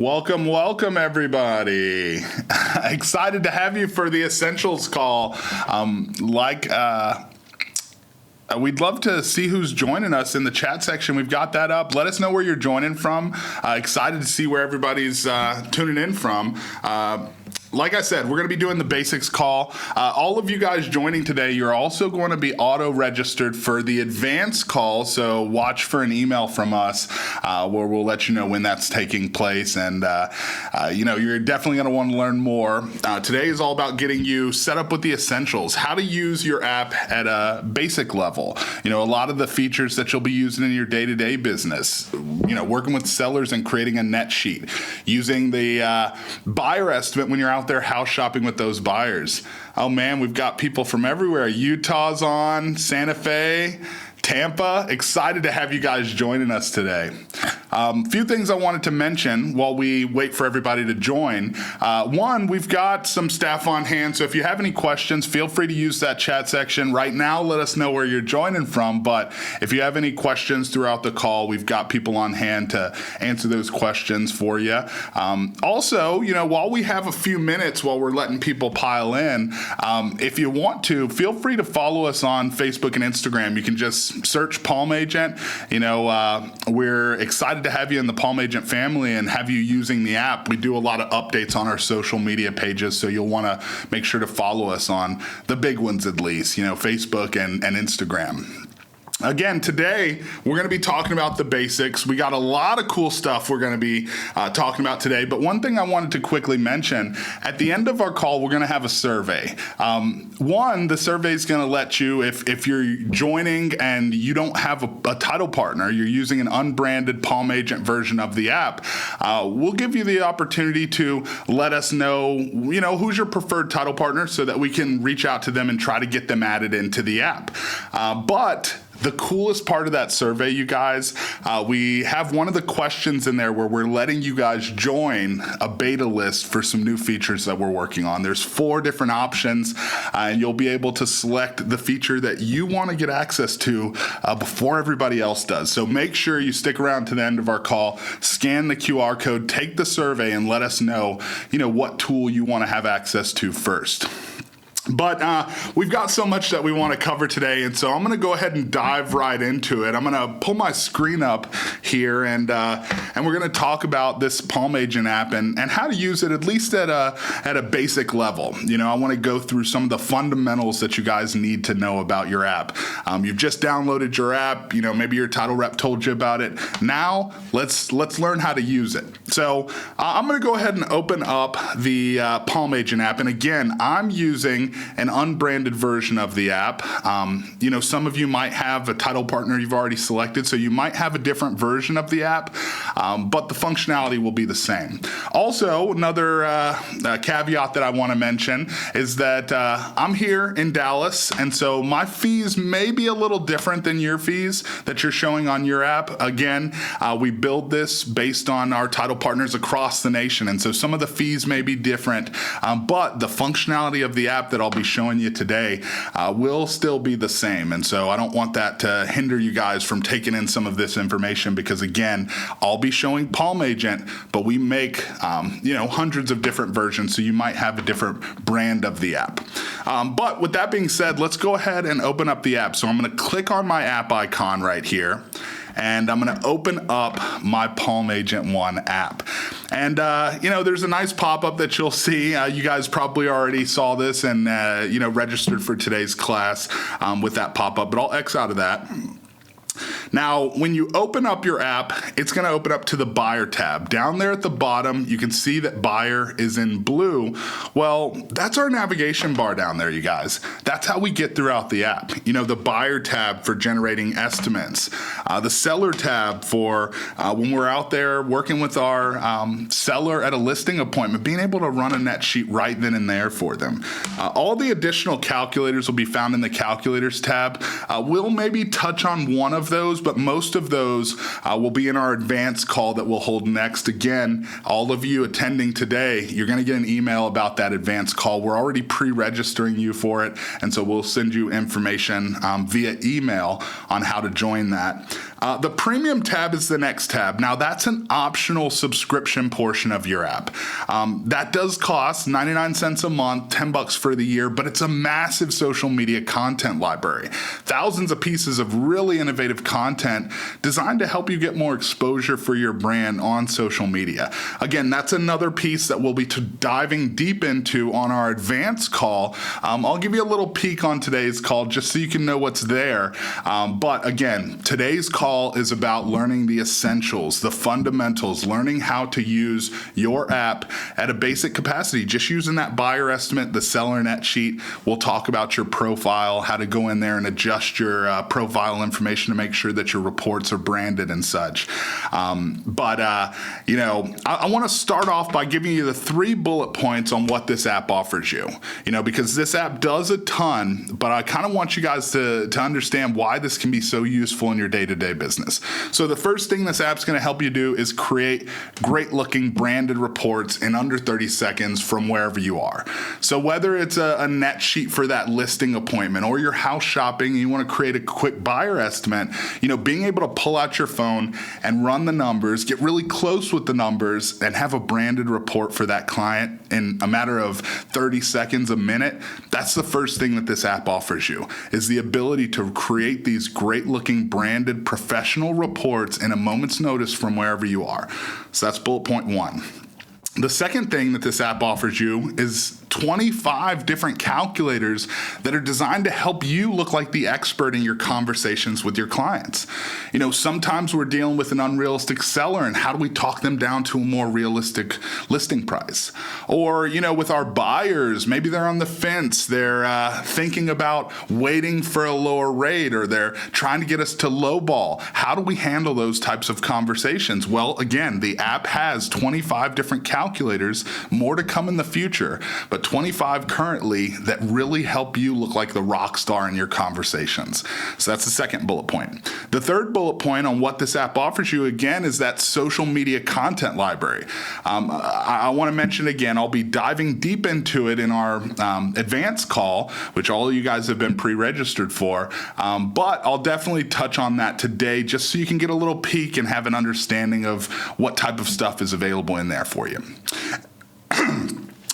Welcome, welcome, everybody. Excited to have you for the Essentials call. We'd love to see who's joining us in the chat section. We've got that up. Let us know where you're joining from. Excited to see where everybody's tuning in from. Like I said, we're going to be doing the basics call. All of you guys joining today, you're also going to be auto-registered for the advanced call, so watch for an email from us where we'll let you know when that's taking place, and you're definitely going to want to learn more. Today is all about getting you set up with the essentials, how to use your app at a basic level. A lot of the features that you'll be using in your day-to-day business, working with sellers and creating a net sheet, using the buyer estimate when you're out there house shopping with those buyers. Oh man, we've got people from everywhere. Utah's on, Santa Fe, Tampa. Excited to have you guys joining us today. Few things I wanted to mention while we wait for everybody to join. One, we've got some staff on hand, so if you have any questions, feel free to use that chat section. Right now, let us know where you're joining from, but if you have any questions throughout the call, we've got people on hand to answer those questions for you. Also, while we have a few minutes while we're letting people pile in, if you want to, feel free to follow us on Facebook and Instagram. You can just search Palm Agent. We're excited to have you in the Palm Agent family and have you using the app. We do a lot of updates on our social media pages, so you'll want to make sure to follow us on the big ones at least, Facebook and Instagram. Again, today, we're going to be talking about the basics. We got a lot of cool stuff we're going to be talking about today, but one thing I wanted to quickly mention, at the end of our call, we're going to have a survey. The survey is going to let you, if you're joining and you don't have a title partner, you're using an unbranded Palm Agent version of the app, we'll give you the opportunity to let us know, who's your preferred title partner so that we can reach out to them and try to get them added into the app. But the coolest part of that survey, you guys, we have one of the questions in there where we're letting you guys join a beta list for some new features that we're working on. There's 4 different options, and you'll be able to select the feature that you want to get access to before everybody else does. So make sure you stick around to the end of our call, scan the QR code, take the survey, and let us know, what tool you want to have access to first. But we've got so much that we want to cover today, and so I'm going to go ahead and dive right into it. I'm going to pull my screen up here, and we're going to talk about this Palm Agent app and how to use it at least at a basic level. I want to go through some of the fundamentals that you guys need to know about your app. You've just downloaded your app. Maybe your title rep told you about it. Now let's learn how to use it. So I'm going to go ahead and open up the Palm Agent app, and again, I'm using an unbranded version of the app. Some of you might have a title partner you've already selected, so you might have a different version of the app, but the functionality will be the same. Also, another caveat that I want to mention is that I'm here in Dallas, and so my fees may be a little different than your fees that you're showing on your app. Again, we build this based on our title partners across the nation, and so some of the fees may be different, but the functionality of the app that I'll be showing you today will still be the same. And so I don't want that to hinder you guys from taking in some of this information because, again, I'll be showing Palm Agent, but we make hundreds of different versions, so you might have a different brand of the app. But with that being said, let's go ahead and open up the app. So I'm going to click on my app icon right here, and I'm going to open up my Palm Agent 1 app. And, there's a nice pop-up that you'll see. You guys probably already saw this and, registered for today's class with that pop-up, but I'll X out of that. Now, when you open up your app, it's going to open up to the Buyer tab. Down there at the bottom, you can see that Buyer is in blue. Well, that's our navigation bar down there, you guys. That's how we get throughout the app. The Buyer tab for generating estimates, the Seller tab for when we're out there working with our seller at a listing appointment, being able to run a net sheet right then and there for them. All the additional calculators will be found in the Calculators tab. We'll maybe touch on one of those, but most of those will be in our advanced call that we'll hold next. Again, all of you attending today, you're going to get an email about that advanced call. We're already pre-registering you for it, and so we'll send you information via email on how to join that. The premium tab is the next tab. Now that's an optional subscription portion of your app. That does cost 99 cents a month, $10 for the year, but it's a massive social media content library. Thousands of pieces of really innovative content designed to help you get more exposure for your brand on social media. Again, that's another piece that we'll be diving deep into on our advanced call. I'll give you a little peek on today's call just so you can know what's there. But again, today's call is about learning the essentials, the fundamentals, learning how to use your app at a basic capacity, just using that buyer estimate, the seller net sheet. We'll talk about your profile, how to go in there and adjust your profile information to make sure that your reports are branded and such. I want to start off by giving you the 3 bullet points on what this app offers you, because this app does a ton, but I kind of want you guys to understand why this can be so useful in your day-to-day business. So the first thing this app's going to help you do is create great looking branded reports in under 30 seconds from wherever you are. So whether it's a net sheet for that listing appointment or you're house shopping and you want to create a quick buyer estimate, being able to pull out your phone and run the numbers, get really close with the numbers and have a branded report for that client in a matter of 30 seconds, a minute, that's the first thing that this app offers you, is the ability to create these great looking branded professional reports in a moment's notice from wherever you are. So that's bullet point 1. The second thing that this app offers you is 25 different calculators that are designed to help you look like the expert in your conversations with your clients. Sometimes we're dealing with an unrealistic seller, and how do we talk them down to a more realistic listing price? Or, with our buyers, maybe they're on the fence. They're thinking about waiting for a lower rate, or they're trying to get us to lowball. How do we handle those types of conversations? Well, again, the app has 25 different calculators, more to come in the future, but 25 currently that really help you look like the rock star in your conversations. So that's the second bullet point. The third bullet point on what this app offers you, again, is that social media content library. I want to mention again, I'll be diving deep into it in our advanced call, which all of you guys have been pre-registered for, but I'll definitely touch on that today just so you can get a little peek and have an understanding of what type of stuff is available in there for you.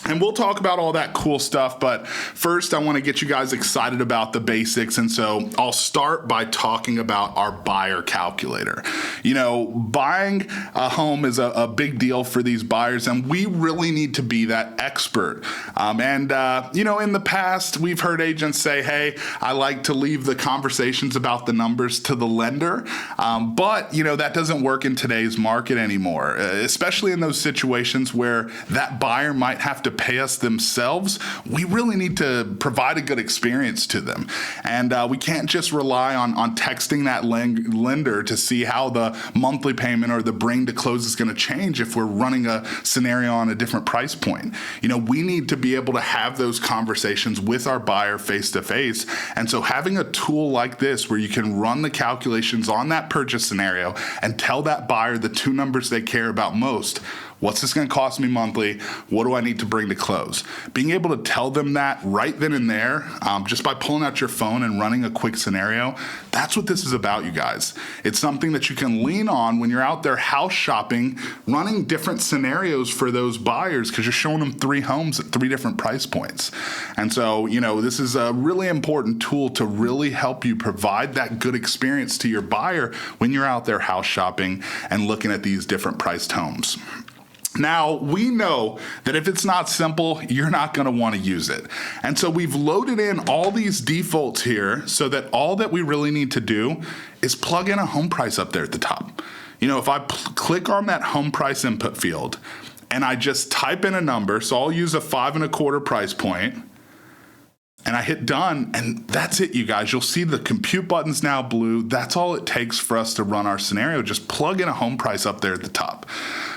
And we'll talk about all that cool stuff, but first I want to get you guys excited about the basics, and so I'll start by talking about our buyer calculator. Buying a home is a big deal for these buyers, and we really need to be that expert. In the past, we've heard agents say, hey, I like to leave the conversations about the numbers to the lender, but that doesn't work in today's market anymore, especially in those situations where that buyer might have to pay us themselves. We really need to provide a good experience to them. And we can't just rely on texting that lender to see how the monthly payment or the bring to close is going to change if we're running a scenario on a different price point. We need to be able to have those conversations with our buyer face to face. And so having a tool like this where you can run the calculations on that purchase scenario and tell that buyer the 2 numbers they care about most. What's this going to cost me monthly? What do I need to bring to close? Being able to tell them that right then and there, just by pulling out your phone and running a quick scenario, that's what this is about, you guys. It's something that you can lean on when you're out there house shopping, running different scenarios for those buyers because you're showing them 3 homes at 3 different price points. And so, this is a really important tool to really help you provide that good experience to your buyer when you're out there house shopping and looking at these different priced homes. Now, we know that if it's not simple, you're not going to want to use it. And so we've loaded in all these defaults here so that all that we really need to do is plug in a home price up there at the top. If I click on that home price input field and I just type in a number, so I'll use a 5.25 price point, and I hit done, and that's it, you guys. You'll see the compute button's now blue. That's all it takes for us to run our scenario. Just plug in a home price up there at the top.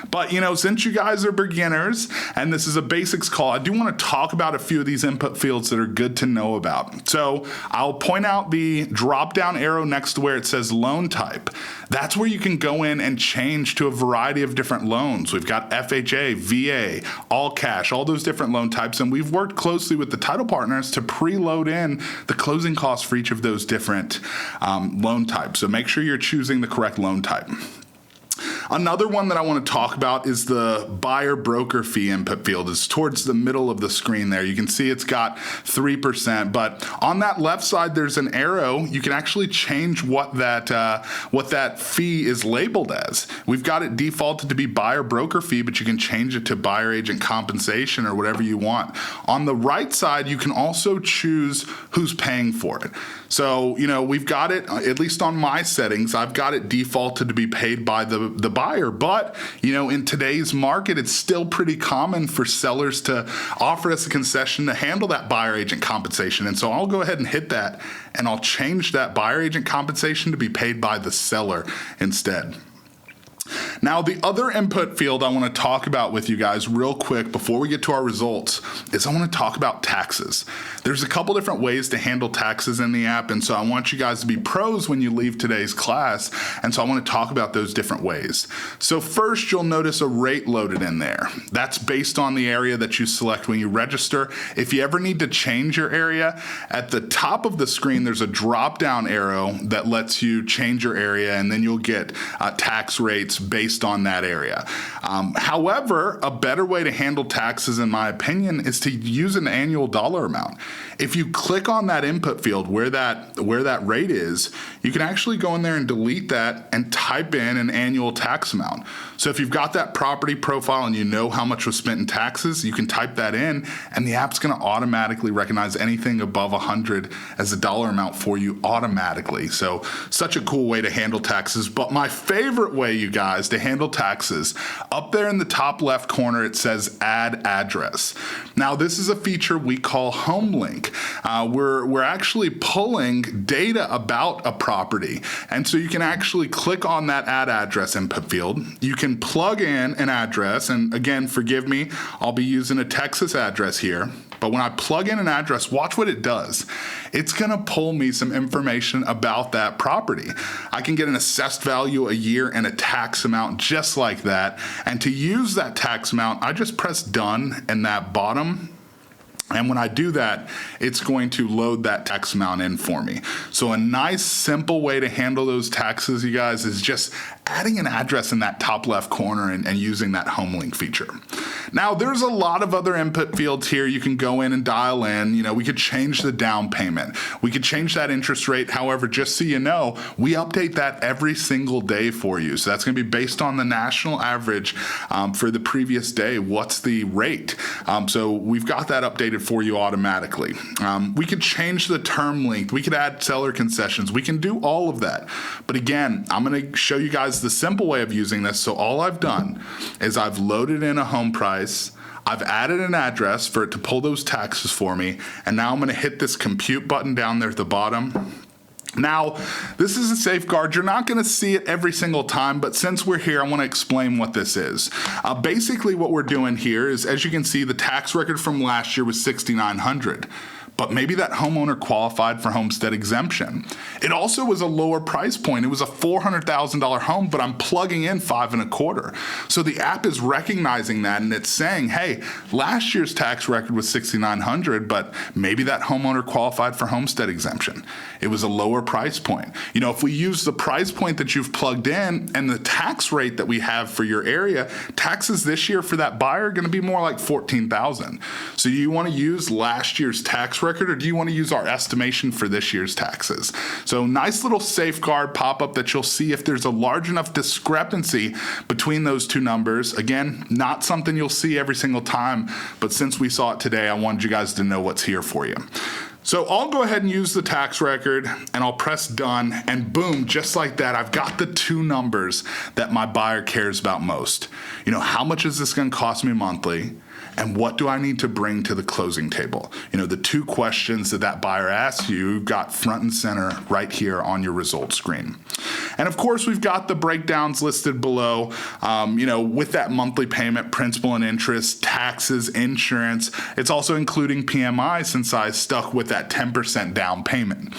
But, since you guys are beginners and this is a basics call, I do want to talk about a few of these input fields that are good to know about. So I'll point out the drop down arrow next to where it says loan type. That's where you can go in and change to a variety of different loans. We've got FHA, VA, all cash, all those different loan types. And we've worked closely with the title partners to preload in the closing costs for each of those different loan types. So make sure you're choosing the correct loan type. Another one that I want to talk about is the buyer broker fee input field. It's towards the middle of the screen there. You can see it's got 3%, but on that left side, there's an arrow. You can actually change what that fee is labeled as. We've got it defaulted to be buyer broker fee, but you can change it to buyer agent compensation or whatever you want. On the right side, you can also choose who's paying for it. So, we've got it, at least on my settings, I've got it defaulted to be paid by the buyer. But, in today's market, it's still pretty common for sellers to offer us a concession to handle that buyer agent compensation. And so I'll go ahead and hit that, and I'll change that buyer agent compensation to be paid by the seller instead. Now, the other input field I want to talk about with you guys real quick before we get to our results is I want to talk about taxes. There's a couple different ways to handle taxes in the app, and so I want you guys to be pros when you leave today's class, and so I want to talk about those different ways. So first, you'll notice a rate loaded in there. That's based on the area that you select when you register. If you ever need to change your area, at the top of the screen, there's a drop-down arrow that lets you change your area, and then you'll get tax rates based on that area. However, a better way to handle taxes, in my opinion, is to use an annual dollar amount. If you click on that input field where that rate is, you can actually go in there and delete that and type in an annual tax amount. So if you've got that property profile and you know how much was spent in taxes, you can type that in, and the app's going to automatically recognize anything above 100 as a dollar amount for you automatically. So such a cool way to handle taxes. But my favorite way, you guys, to handle taxes, up there in the top left corner, it says add address. Now, this is a feature we call home link. We're actually pulling data about a property. And so you can actually click on that add address input field. You can plug in an address. And again, forgive me, I'll be using a Texas address here. But when I plug in an address, watch what it does. It's gonna pull me some information about that property. I can get an assessed value a year and a tax amount just like that. And to use that tax amount, I just press done in that bottom. And when I do that, it's going to load that tax amount in for me. So a nice, simple way to handle those taxes, you guys, is just adding an address in that top left corner and using that home link feature. Now, there's a lot of other input fields here you can go in and dial in. We could change the down payment. We could change that interest rate. However, just so you know, we update that every single day for you. So that's going to be based on the national average for the previous day. What's the rate? So we've got that updated for you automatically. We could change the term length. We could add seller concessions. We can do all of that. But again, I'm going to show you guys the simple way of using this. So all I've done is I've loaded in a home price. I've added an address for it to pull those taxes for me. And now I'm going to hit this compute button down there at the bottom. Now, this is a safeguard. You're not going to see it every single time, but since we're here, I want to explain what this is. Basically, what we're doing here is, as you can see, the tax record from last year was $6,900. But maybe that homeowner qualified for homestead exemption. It also was a lower price point. It was a $400,000 home, but I'm plugging in 5.25. So the app is recognizing that, and it's saying, hey, last year's tax record was $6,900, but maybe that homeowner qualified for homestead exemption. It was a lower price point. If we use the price point that you've plugged in and the tax rate that we have for your area, taxes this year for that buyer are going to be more like $14,000. So you want to use last year's tax record, or do you want to use our estimation for this year's taxes? So nice little safeguard pop-up that you'll see if there's a large enough discrepancy between those two numbers. Again, not something you'll see every single time, but since we saw it today, I wanted you guys to know what's here for you. So I'll go ahead and use the tax record, and I'll press done, and boom, just like that, I've got the two numbers that my buyer cares about most. How much is this going to cost me monthly? and what do I need to bring to the closing table? You know, the two questions that buyer asks you, you've got front and center right here on your results screen. And of course, we've got the breakdowns listed below, you know, with that monthly payment, principal and interest, taxes, insurance. It's also including PMI since I stuck with that 10% down payment.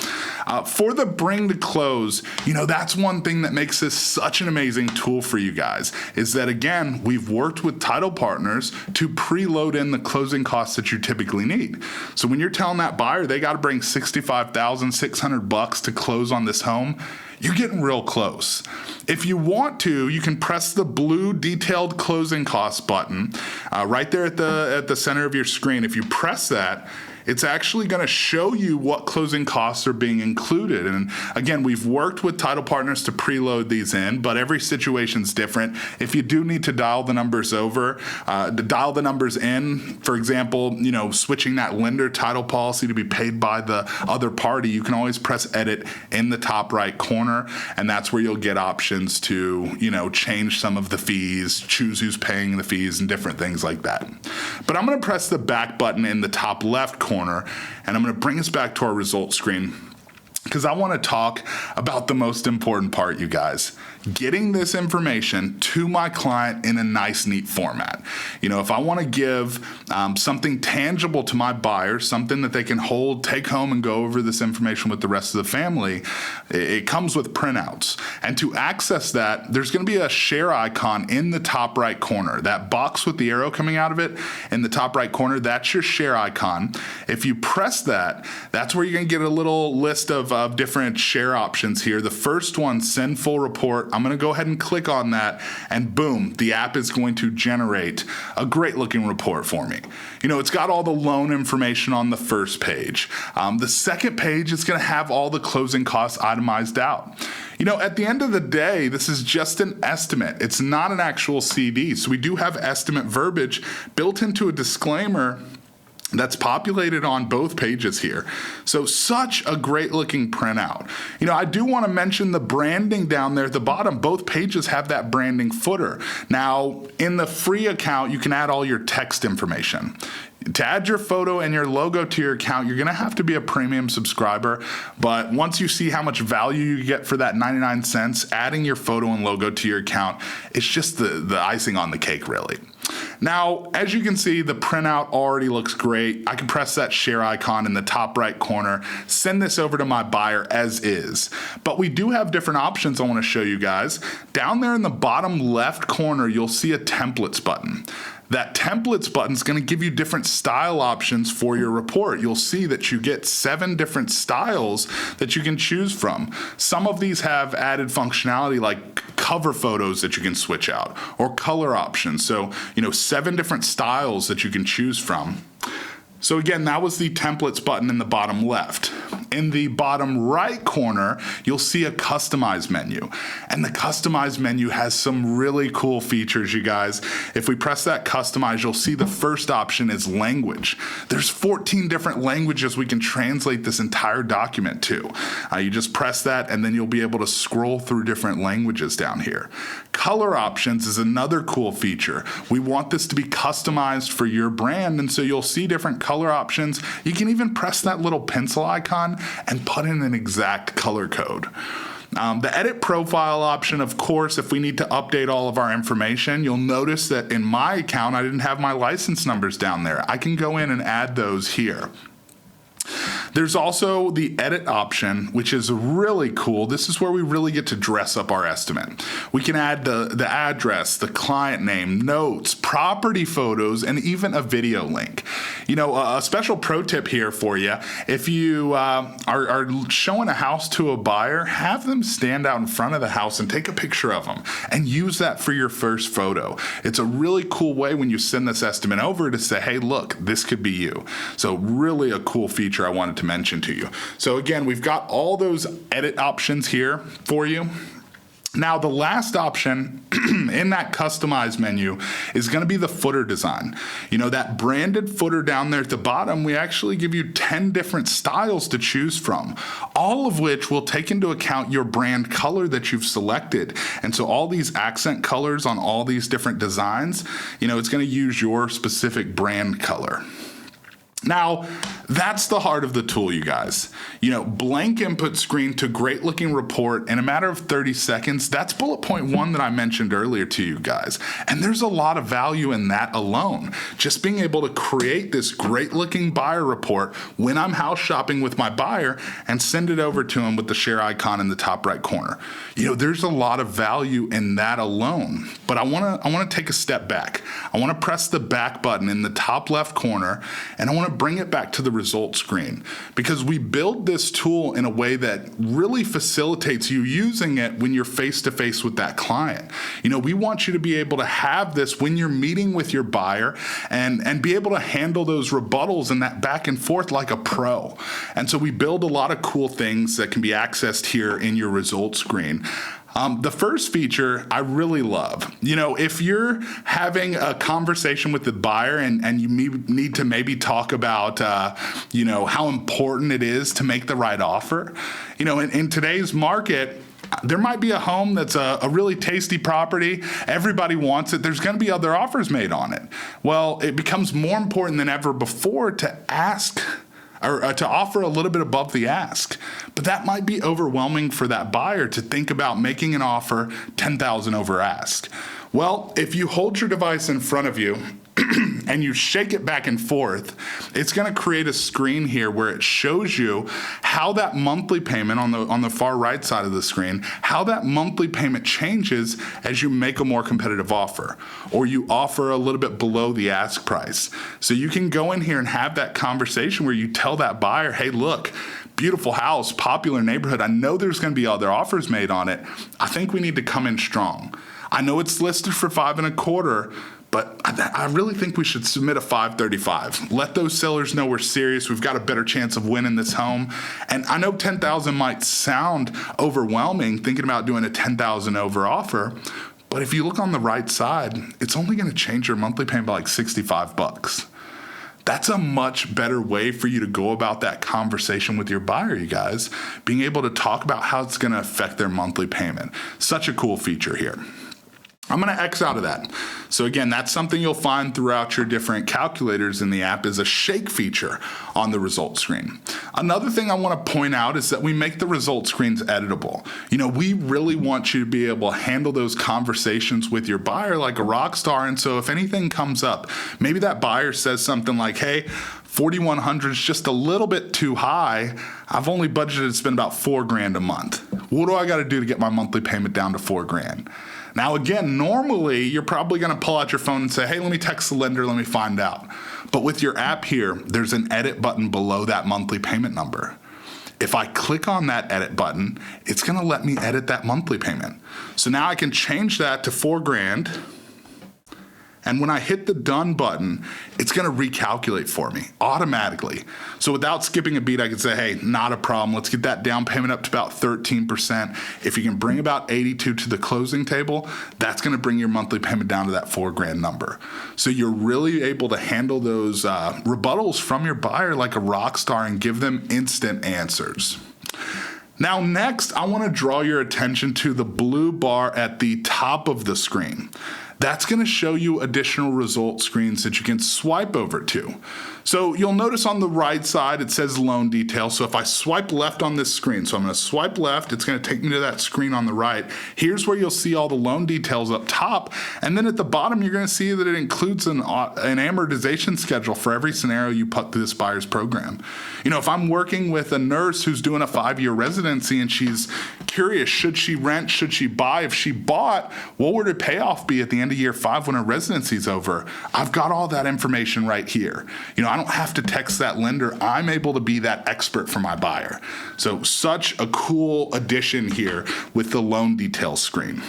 For the bring to close, you know, that's one thing that makes this such an amazing tool for you guys, is that again, we've worked with title partners to preload in the closing costs that you typically need. So when you're telling that buyer they got to bring $65,600 to close on this home, you're getting real close. If you want to, you can press the blue detailed closing costs button right there at the center of your screen. If you press that, it's actually going to show you what closing costs are being included. And again, we've worked with title partners to preload these in, but every situation's different. If you do need to dial the numbers in, for example, you know, switching that lender title policy to be paid by the other party, you can always press edit in the top right corner, and that's where you'll get options to, you know, change some of the fees, choose who's paying the fees, and different things like that. But I'm going to press the back button in the top left corner, and I'm going to bring us back to our results screen because I want to talk about the most important part, you guys. Getting this information to my client in a nice, neat format. You know, if I want to give something tangible to my buyer, something that they can hold, take home, and go over this information with the rest of the family, it comes with printouts. And to access that, there's going to be a share icon in the top right corner. That box with the arrow coming out of it in the top right corner, that's your share icon. If you press that, that's where you're going to get a little list of different share options here. The first one, send full report. I'm going to go ahead and click on that, and boom, the app is going to generate a great looking report for me. You know, it's got all the loan information on the first page. The second page is going to have all the closing costs itemized out. You know, at the end of the day, this is just an estimate. It's not an actual CD. So we do have estimate verbiage built into a disclaimer that's populated on both pages here. So such a great looking printout. You know, I do want to mention the branding down there at the bottom. Both pages have that branding footer. Now, in the free account, you can add all your text information. To add your photo and your logo to your account, you're going to have to be a premium subscriber. But once you see how much value you get for that 99 cents, adding your photo and logo to your account, it's just the icing on the cake, really. Now, as you can see, the printout already looks great. I can press that share icon in the top right corner, send this over to my buyer as is. But we do have different options I want to show you guys. Down there in the bottom left corner, you'll see a templates button. That templates button is going to give you different style options for your report. You'll see that you get 7 different styles that you can choose from. Some of these have added functionality like cover photos that you can switch out or color options. So, you know, 7 different styles that you can choose from. So again, that was the templates button in the bottom left. In the bottom right corner, you'll see a customize menu. And the customize menu has some really cool features, you guys. If we press that customize, you'll see the first option is language. There's 14 different languages we can translate this entire document to. You just press that and then you'll be able to scroll through different languages down here. Color options is another cool feature. We want this to be customized for your brand, and so you'll see different color options. You can even press that little pencil icon and put in an exact color code. The edit profile option, of course, if we need to update all of our information, you'll notice that in my account, I didn't have my license numbers down there. I can go in and add those here. There's also the edit option, which is really cool. This is where we really get to dress up our estimate. We can add the address, the client name, notes, property photos, and even a video link. You know, a special pro tip here for you. If you are showing a house to a buyer, have them stand out in front of the house and take a picture of them and use that for your first photo. It's a really cool way when you send this estimate over to say, hey, look, this could be you. So really a cool feature I wanted to mention to you. So again, we've got all those edit options here for you. Now, the last option in that customized menu is going to be the footer design. You know, that branded footer down there at the bottom, we actually give you 10 different styles to choose from, all of which will take into account your brand color that you've selected. And so all these accent colors on all these different designs, you know, it's going to use your specific brand color. Now, that's the heart of the tool, you guys. You know, blank input screen to great looking report in a matter of 30 seconds. That's bullet point 1 that I mentioned earlier to you guys. And there's a lot of value in that alone. Just being able to create this great looking buyer report when I'm house shopping with my buyer and send it over to him with the share icon in the top right corner. You know, there's a lot of value in that alone. But I want to take a step back. I want to press the back button in the top left corner, and I want to bring it back to the results screen, because we build this tool in a way that really facilitates you using it when you're face to face with that client. You know, we want you to be able to have this when you're meeting with your buyer and be able to handle those rebuttals and that back and forth like a pro. And so we build a lot of cool things that can be accessed here in your results screen. The first feature I really love. You know, if you're having a conversation with the buyer and you need to maybe talk about, you know, how important it is to make the right offer. You know, in today's market, there might be a home that's a really tasty property. Everybody wants it. There's going to be other offers made on it. Well, it becomes more important than ever before to ask or to offer a little bit above the ask. But that might be overwhelming for that buyer to think about making an offer 10,000 over ask. Well, if you hold your device in front of you and you shake it back and forth, it's going to create a screen here where it shows you how that monthly payment on the far right side of the screen, how that monthly payment changes as you make a more competitive offer or you offer a little bit below the ask price. So you can go in here and have that conversation where you tell that buyer, hey, look, beautiful house, popular neighborhood. I know there's going to be other offers made on it. I think we need to come in strong. I know it's listed for 5.25, but I really think we should submit a 535. Let those sellers know we're serious. We've got a better chance of winning this home. And I know 10,000 might sound overwhelming thinking about doing a 10,000 over offer, but if you look on the right side, it's only going to change your monthly payment by like $65. That's a much better way for you to go about that conversation with your buyer, you guys, being able to talk about how it's going to affect their monthly payment. Such a cool feature here. I'm going to X out of that. So again, that's something you'll find throughout your different calculators in the app is a shake feature on the result screen. Another thing I want to point out is that we make the result screens editable. You know, we really want you to be able to handle those conversations with your buyer like a rock star. And so if anything comes up, maybe that buyer says something like, hey, 4,100 is just a little bit too high. I've only budgeted to spend about $4,000 a month. What do I got to do to get my monthly payment down to $4,000? Now, again, normally you're probably going to pull out your phone and say, hey, let me text the lender, let me find out. But with your app here, there's an edit button below that monthly payment number. If I click on that edit button, it's going to let me edit that monthly payment. So now I can change that to $4,000. And when I hit the done button, it's going to recalculate for me automatically. So without skipping a beat, I can say, hey, not a problem. Let's get that down payment up to about 13%. If you can bring about 82 to the closing table, that's going to bring your monthly payment down to that $4,000 number. So you're really able to handle those rebuttals from your buyer like a rock star and give them instant answers. Now, next, I want to draw your attention to the blue bar at the top of the screen. That's going to show you additional result screens that you can swipe over to. So you'll notice on the right side, it says loan details. So if I swipe left on this screen, so I'm going to swipe left, it's going to take me to that screen on the right. Here's where you'll see all the loan details up top. And then at the bottom, you're going to see that it includes an amortization schedule for every scenario you put through this buyer's program. You know, if I'm working with a nurse who's doing a 5-year residency and she's curious, should she rent, should she buy? If she bought, what would her payoff be at the end of year 5 when her residency's over? I've got all that information right here. You know, I don't have to text that lender. I'm able to be that expert for my buyer. So such a cool addition here with the loan details screen.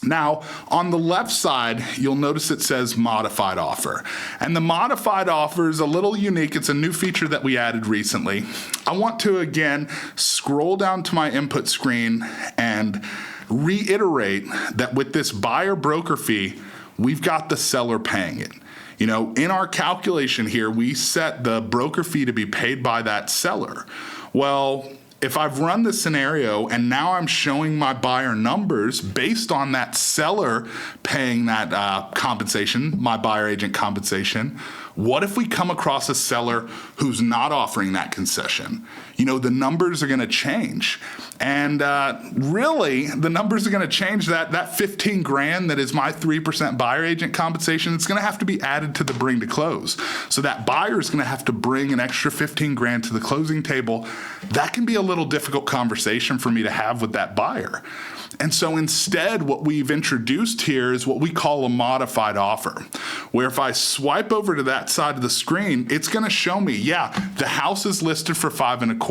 Now, on the left side, you'll notice it says modified offer. And the modified offer is a little unique. It's a new feature that we added recently. I want to, again, scroll down to my input screen and reiterate that with this buyer broker fee, we've got the seller paying it. In our calculation here, we set the broker fee to be paid by that seller. Well, if I've run the scenario and now I'm showing my buyer numbers based on that seller paying that compensation, my buyer agent compensation, what if we come across a seller who's not offering that concession? The numbers are going to change. And really, the numbers are going to change. That 15 grand that is my 3% buyer agent compensation, it's going to have to be added to the bring to close. So that buyer is going to have to bring an extra 15 grand to the closing table. That can be a little difficult conversation for me to have with that buyer. And so instead, what we've introduced here is what we call a modified offer, where if I swipe over to that side of the screen, it's going to show me, the house is listed for 5.25.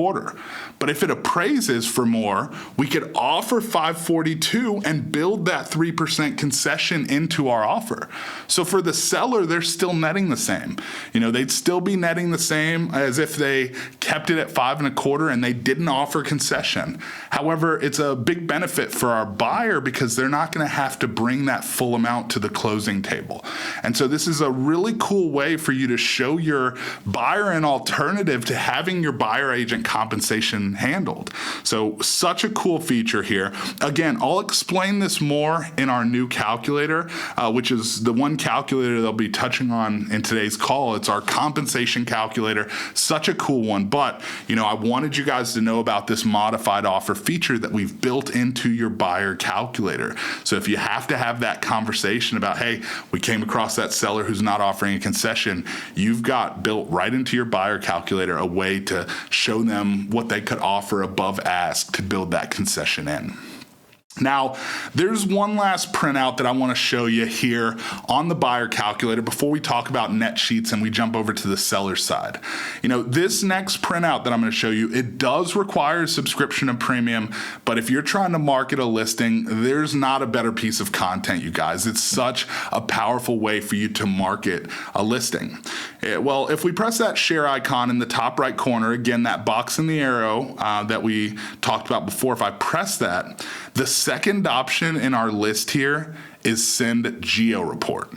But if it appraises for more, we could offer 542 and build that 3% concession into our offer. So for the seller, they're still netting the same. They'd still be netting the same as if they kept it at 5.25 and they didn't offer concession. However, it's a big benefit for our buyer because they're not going to have to bring that full amount to the closing table. And so this is a really cool way for you to show your buyer an alternative to having your buyer agent compensation handled. So such a cool feature here. Again, I'll explain this more in our new calculator, which is the one calculator they'll be touching on in today's call. It's our compensation calculator. Such a cool one. But, I wanted you guys to know about this modified offer feature that we've built into your buyer calculator. So if you have to have that conversation about, hey, we came across that seller who's not offering a concession, you've got built right into your buyer calculator a way to show them what they could offer above ask to build that concession in. Now, there's one last printout that I want to show you here on the buyer calculator before we talk about net sheets and we jump over to the seller side. This next printout that I'm going to show you, it does require a subscription and premium, but if you're trying to market a listing, there's not a better piece of content, you guys. It's such a powerful way for you to market a listing. Well, if we press that share icon in the top right corner, again, that box and the arrow that we talked about before, if I press that, the second option in our list here is Send Geo Report.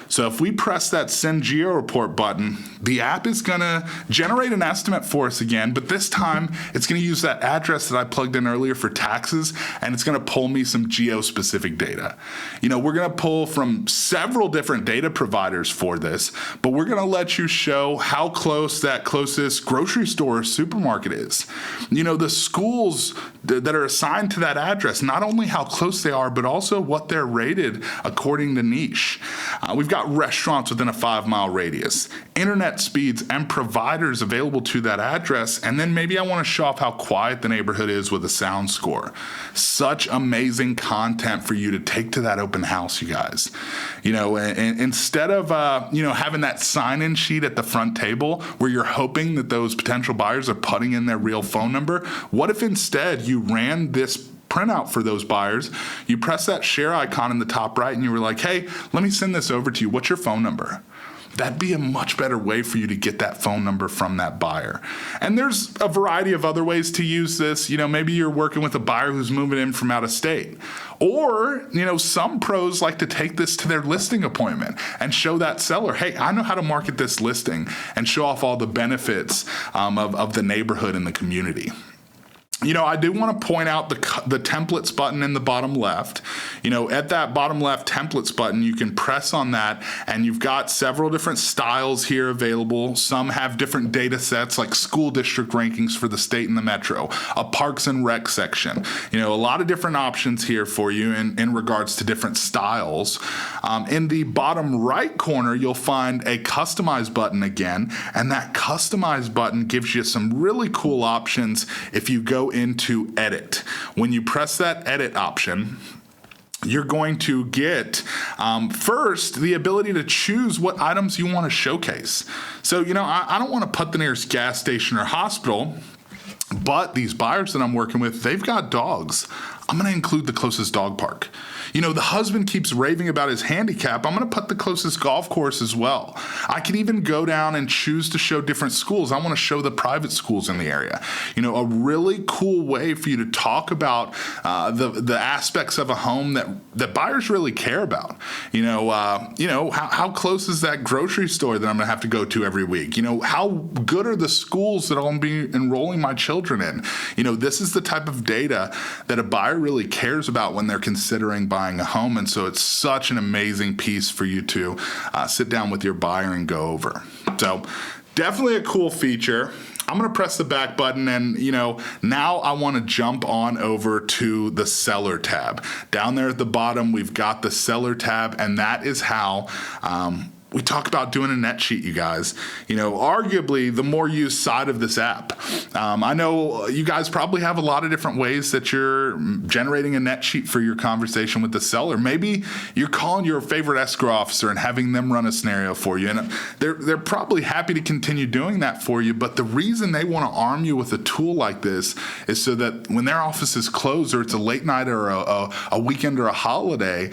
So if we press that Send Geo Report button, the app is going to generate an estimate for us again, but this time it's going to use that address that I plugged in earlier for taxes, and it's going to pull me some geo-specific data. We're going to pull from several different data providers for this, but we're going to let you show how close that closest grocery store or supermarket is. The schools that are assigned to that address, not only how close they are, but also what they're rated according to niche. We've got restaurants within a 5-mile radius, internet speeds and providers available to that address, and then maybe I want to show off how quiet the neighborhood is with a sound score. Such amazing content for you to take to that open house, you guys. And instead of having that sign-in sheet at the front table where you're hoping that those potential buyers are putting in their real phone number, what if instead you ran this printout for those buyers, you press that share icon in the top right and you were like, hey, let me send this over to you. What's your phone number? That'd be a much better way for you to get that phone number from that buyer. And there's a variety of other ways to use this. Maybe you're working with a buyer who's moving in from out of state. Or, some pros like to take this to their listing appointment and show that seller, hey, I know how to market this listing, and show off all the benefits of the neighborhood and the community. I do want to point out the templates button in the bottom left. At that bottom left templates button, you can press on that and you've got several different styles here available. Some have different data sets like school district rankings for the state and the metro, a parks and rec section. A lot of different options here for you in regards to different styles. In the bottom right corner, you'll find a customize button again, and that customize button gives you some really cool options if you go into edit. When you press that edit option, you're going to get, first, the ability to choose what items you want to showcase. So, I don't want to put the nearest gas station or hospital, but these buyers that I'm working with, they've got dogs. I'm going to include the closest dog park. The husband keeps raving about his handicap. I'm going to put the closest golf course as well. I could even go down and choose to show different schools. I want to show the private schools in the area. A really cool way for you to talk about the aspects of a home that buyers really care about. How close is that grocery store that I'm going to have to go to every week? How good are the schools that I'll be enrolling my children in? This is the type of data that a buyer really cares about when they're considering buying a home. And so it's such an amazing piece for you to sit down with your buyer and go over. So definitely a cool feature. I'm going to press the back button and, now I want to jump on over to the seller tab. Down there at the bottom, we've got the seller tab, and that is how we talk about doing a net sheet, you guys. Arguably the more used side of this app. I know you guys probably have a lot of different ways that you're generating a net sheet for your conversation with the seller. Maybe you're calling your favorite escrow officer and having them run a scenario for you. And they're probably happy to continue doing that for you. But the reason they want to arm you with a tool like this is so that when their office is closed or it's a late night or a weekend or a holiday,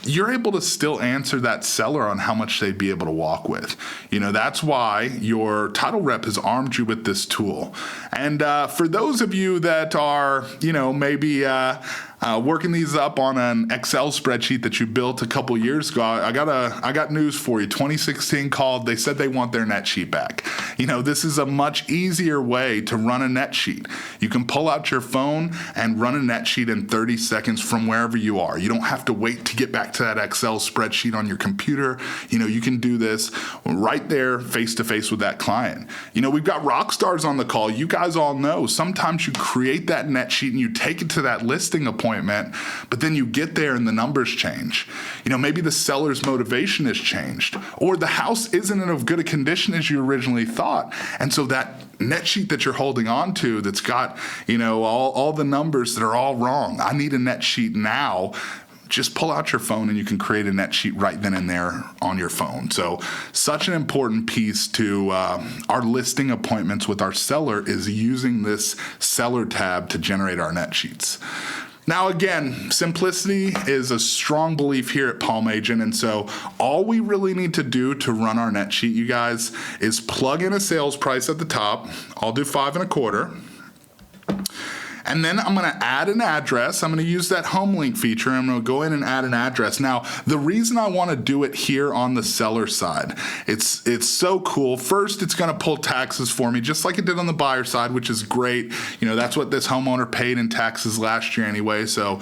you're able to still answer that seller on how much they'd be able to walk with. That's why your title rep has armed you with this tool. And for those of you that are, maybe working these up on an Excel spreadsheet that you built a couple years ago, I got news for you. 2016 called. They said they want their net sheet back. This is a much easier way to run a net sheet. You can pull out your phone and run a net sheet in 30 seconds from wherever you are. You don't have to wait to get back to that Excel spreadsheet on your computer. You can do this right there face to face with that client. We've got rock stars on the call. You guys all know sometimes you create that net sheet and you take it to that listing appointment, but then you get there and the numbers change. Maybe the seller's motivation has changed, or the house isn't in as good a condition as you originally thought. And so that net sheet that you're holding on to that's got, all the numbers that are all wrong. I need a net sheet now. Just pull out your phone and you can create a net sheet right then and there on your phone. So such an important piece to our listing appointments with our seller is using this seller tab to generate our net sheets. Now, again, simplicity is a strong belief here at Palm Agent, and so all we really need to do to run our net sheet, you guys, is plug in a sales price at the top. I'll do 5 1/4. And then I'm going to add an address. I'm going to use that home link feature. I'm going to go in and add an address. Now, the reason I want to do it here on the seller side, it's so cool. First, it's going to pull taxes for me, just like it did on the buyer side, which is great. That's what this homeowner paid in taxes last year anyway. So,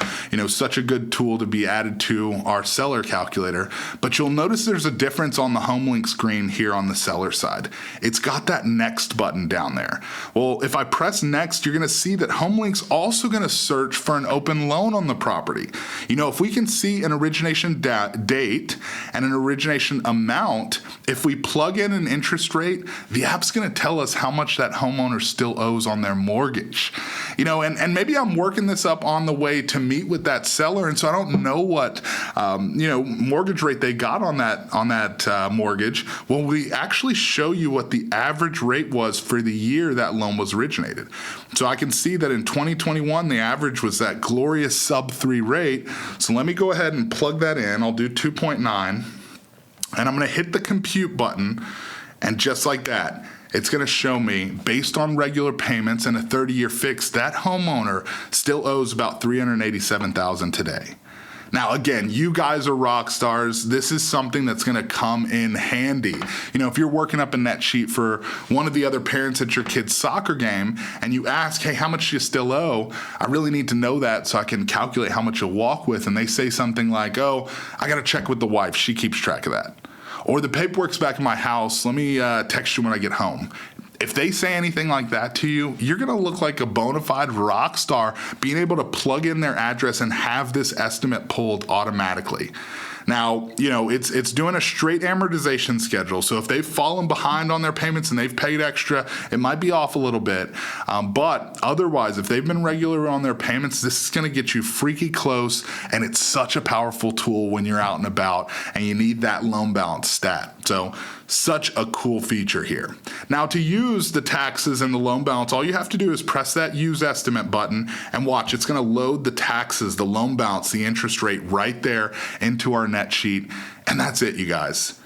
such a good tool to be added to our seller calculator. But you'll notice there's a difference on the home link screen here on the seller side. It's got that next button down there. Well, if I press next, you're going to see that home link also going to search for an open loan on the property. If we can see an origination date and an origination amount, if we plug in an interest rate, the app's going to tell us how much that homeowner still owes on their mortgage. And maybe I'm working this up on the way to meet with that seller, and so I don't know what mortgage rate they got on that mortgage. Well, we actually show you what the average rate was for the year that loan was originated. So I can see that in 2021, the average was that glorious sub-3 rate. So let me go ahead and plug that in. I'll do 2.9, and I'm going to hit the compute button, and just like that, it's going to show me, based on regular payments and a 30-year fix, that homeowner still owes about $387,000 today. Now, again, you guys are rock stars. This is something that's going to come in handy. If you're working up a net sheet for one of the other parents at your kid's soccer game and you ask, hey, how much do you still owe? I really need to know that so I can calculate how much you'll walk with. And they say something like, oh, I got to check with the wife. She keeps track of that. Or the paperwork's back in my house. Let me text you when I get home. If they say anything like that to you, you're going to look like a bona fide rock star being able to plug in their address and have this estimate pulled automatically. Now, it's doing a straight amortization schedule. So if they've fallen behind on their payments and they've paid extra, it might be off a little bit. But otherwise, if they've been regular on their payments, this is going to get you freaky close. And it's such a powerful tool when you're out and about and you need that loan balance stat. So such a cool feature here. Now, to use the taxes and the loan balance, all you have to do is press that use estimate button and watch. It's going to load the taxes, the loan balance, the interest rate right there into our net sheet. And that's it, you guys.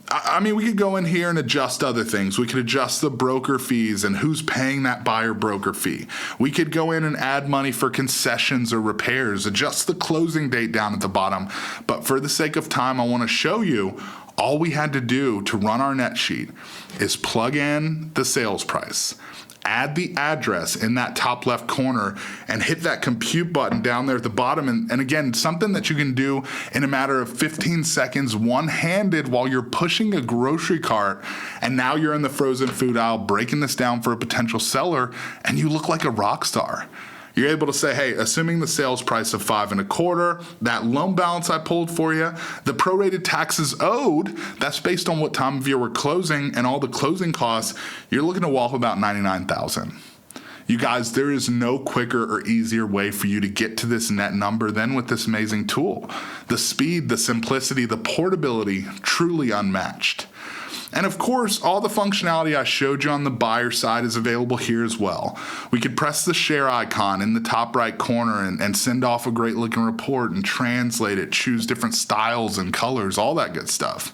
I mean, we could go in here and adjust other things. We could adjust the broker fees and who's paying that buyer broker fee. We could go in and add money for concessions or repairs, adjust the closing date down at the bottom. But for the sake of time, I want to show you all we had to do to run our net sheet is plug in the sales price, add the address in that top left corner, and hit that compute button down there at the bottom. And again, something that you can do in a matter of 15 seconds, one-handed while you're pushing a grocery cart, and now you're in the frozen food aisle breaking this down for a potential seller, and you look like a rock star. You're able to say, hey, assuming the sales price of 5.25, that loan balance I pulled for you, the prorated taxes owed, that's based on what time of year we're closing and all the closing costs, you're looking to walk about $99,000. You guys, there is no quicker or easier way for you to get to this net number than with this amazing tool. The speed, the simplicity, the portability, truly unmatched. And of course, all the functionality I showed you on the buyer side is available here as well. We could press the share icon in the top right corner and send off a great looking report and translate it, choose different styles and colors, all that good stuff.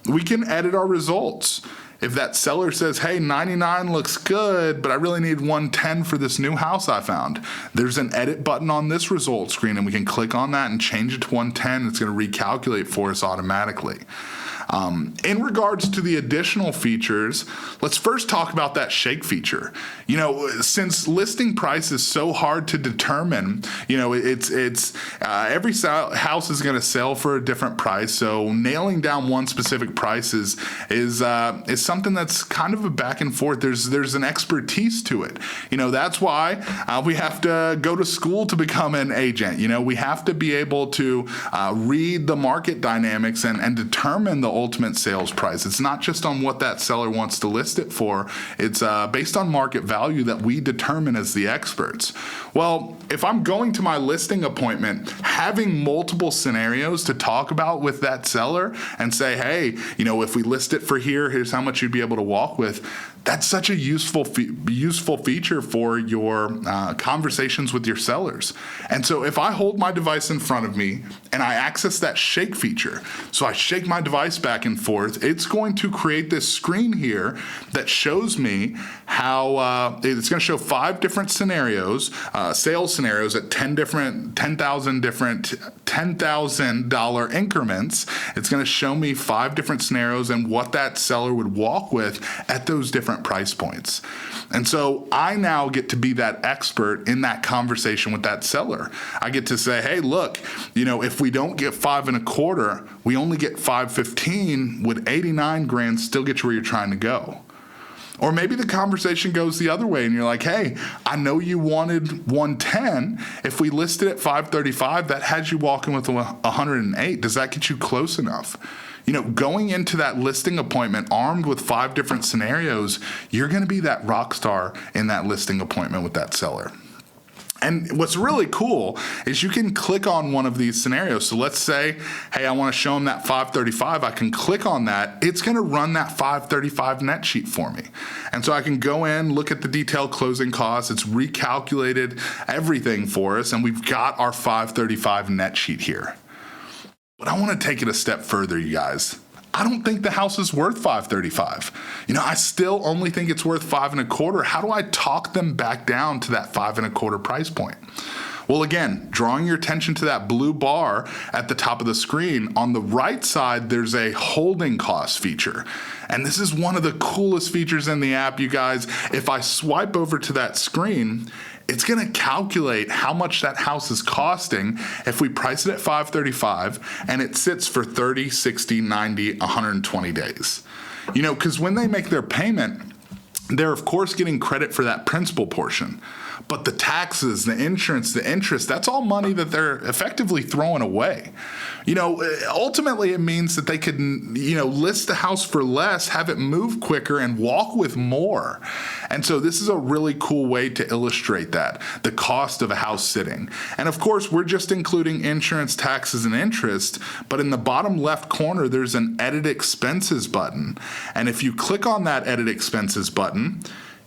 We can edit our results. If that seller says, hey, 99 looks good, but I really need 110 for this new house I found, there's an edit button on this result screen, and we can click on that and change it to 110. It's going to recalculate for us automatically. In regards to the additional features, let's first talk about that shake feature. Since listing price is so hard to determine, it's every house is going to sell for a different price. So nailing down one specific price is something that's kind of a back and forth. There's an expertise to it. That's why we have to go to school to become an agent. We have to be able to read the market dynamics and determine the ultimate sales price. It's not just on what that seller wants to list it for. It's based on market value that we determine as the experts. Well, if I'm going to my listing appointment, having multiple scenarios to talk about with that seller and say, hey, if we list it for here, here's how much you'd be able to walk with. That's such a useful feature for your conversations with your sellers. And so if I hold my device in front of me and I access that shake feature, so I shake my device back and forth, it's going to create this screen here that shows me how it's going to show 5 different scenarios, sales scenarios at $10,000 increments. It's going to show me 5 different scenarios and what that seller would walk with at those different price points. And so I now get to be that expert in that conversation with that seller. I get to say, hey, look, if we don't get 5.25, we only get 5.15. Would 89 grand still get you where you're trying to go? Or maybe the conversation goes the other way and you're like, hey, I know you wanted 110. If we listed at 535, that has you walking with 108. Does that get you close enough? Going into that listing appointment armed with 5 different scenarios, you're going to be that rock star in that listing appointment with that seller. And what's really cool is you can click on one of these scenarios. So let's say, hey, I want to show them that 535. I can click on that. It's going to run that 535 net sheet for me. And so I can go in, look at the detailed closing costs. It's recalculated everything for us. And we've got our 535 net sheet here. But I want to take it a step further, you guys. I don't think the house is worth 535. I still only think it's worth 5.25. How do I talk them back down to that 5.25 price point? Well, again, drawing your attention to that blue bar at the top of the screen, on the right side, there's a holding cost feature. And this is one of the coolest features in the app, you guys. If I swipe over to that screen, it's going to calculate how much that house is costing if we price it at $535 and it sits for 30, 60, 90, 120 days. Because when they make their payment, they're of course getting credit for that principal portion. But the taxes, the insurance, the interest, that's all money that they're effectively throwing away. Ultimately it means that they could, list the house for less, have it move quicker, and walk with more. And so this is a really cool way to illustrate that, the cost of a house sitting. And of course, we're just including insurance, taxes, and interest, but in the bottom left corner, there's an Edit Expenses button. And if you click on that Edit Expenses button,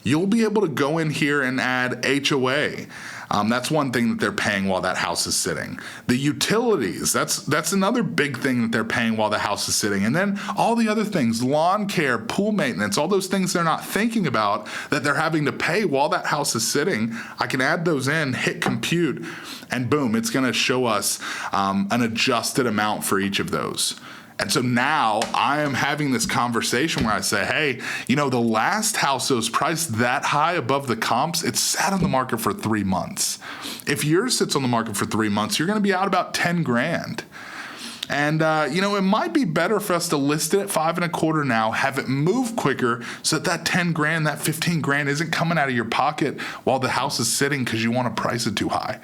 you'll be able to go in here and add HOA. That's one thing that they're paying while that house is sitting. The utilities, that's another big thing that they're paying while the house is sitting. And then all the other things, lawn care, pool maintenance, all those things they're not thinking about that they're having to pay while that house is sitting. I can add those in, hit compute, and boom, it's going to show us an adjusted amount for each of those. And so now I am having this conversation where I say, hey, the last house that was priced that high above the comps, it sat on the market for 3 months. If yours sits on the market for 3 months, you're going to be out about 10 grand. And, it might be better for us to list it at 5.25 now, have it move quicker so that 10 grand, that 15 grand isn't coming out of your pocket while the house is sitting because you want to price it too high.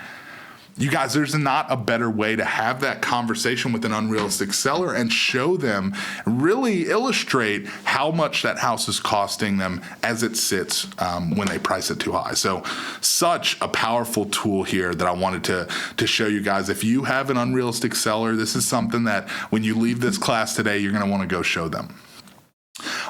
You guys, there's not a better way to have that conversation with an unrealistic seller and show them, really illustrate how much that house is costing them as it sits when they price it too high. So such a powerful tool here that I wanted to show you guys. If you have an unrealistic seller, this is something that when you leave this class today, you're going to want to go show them.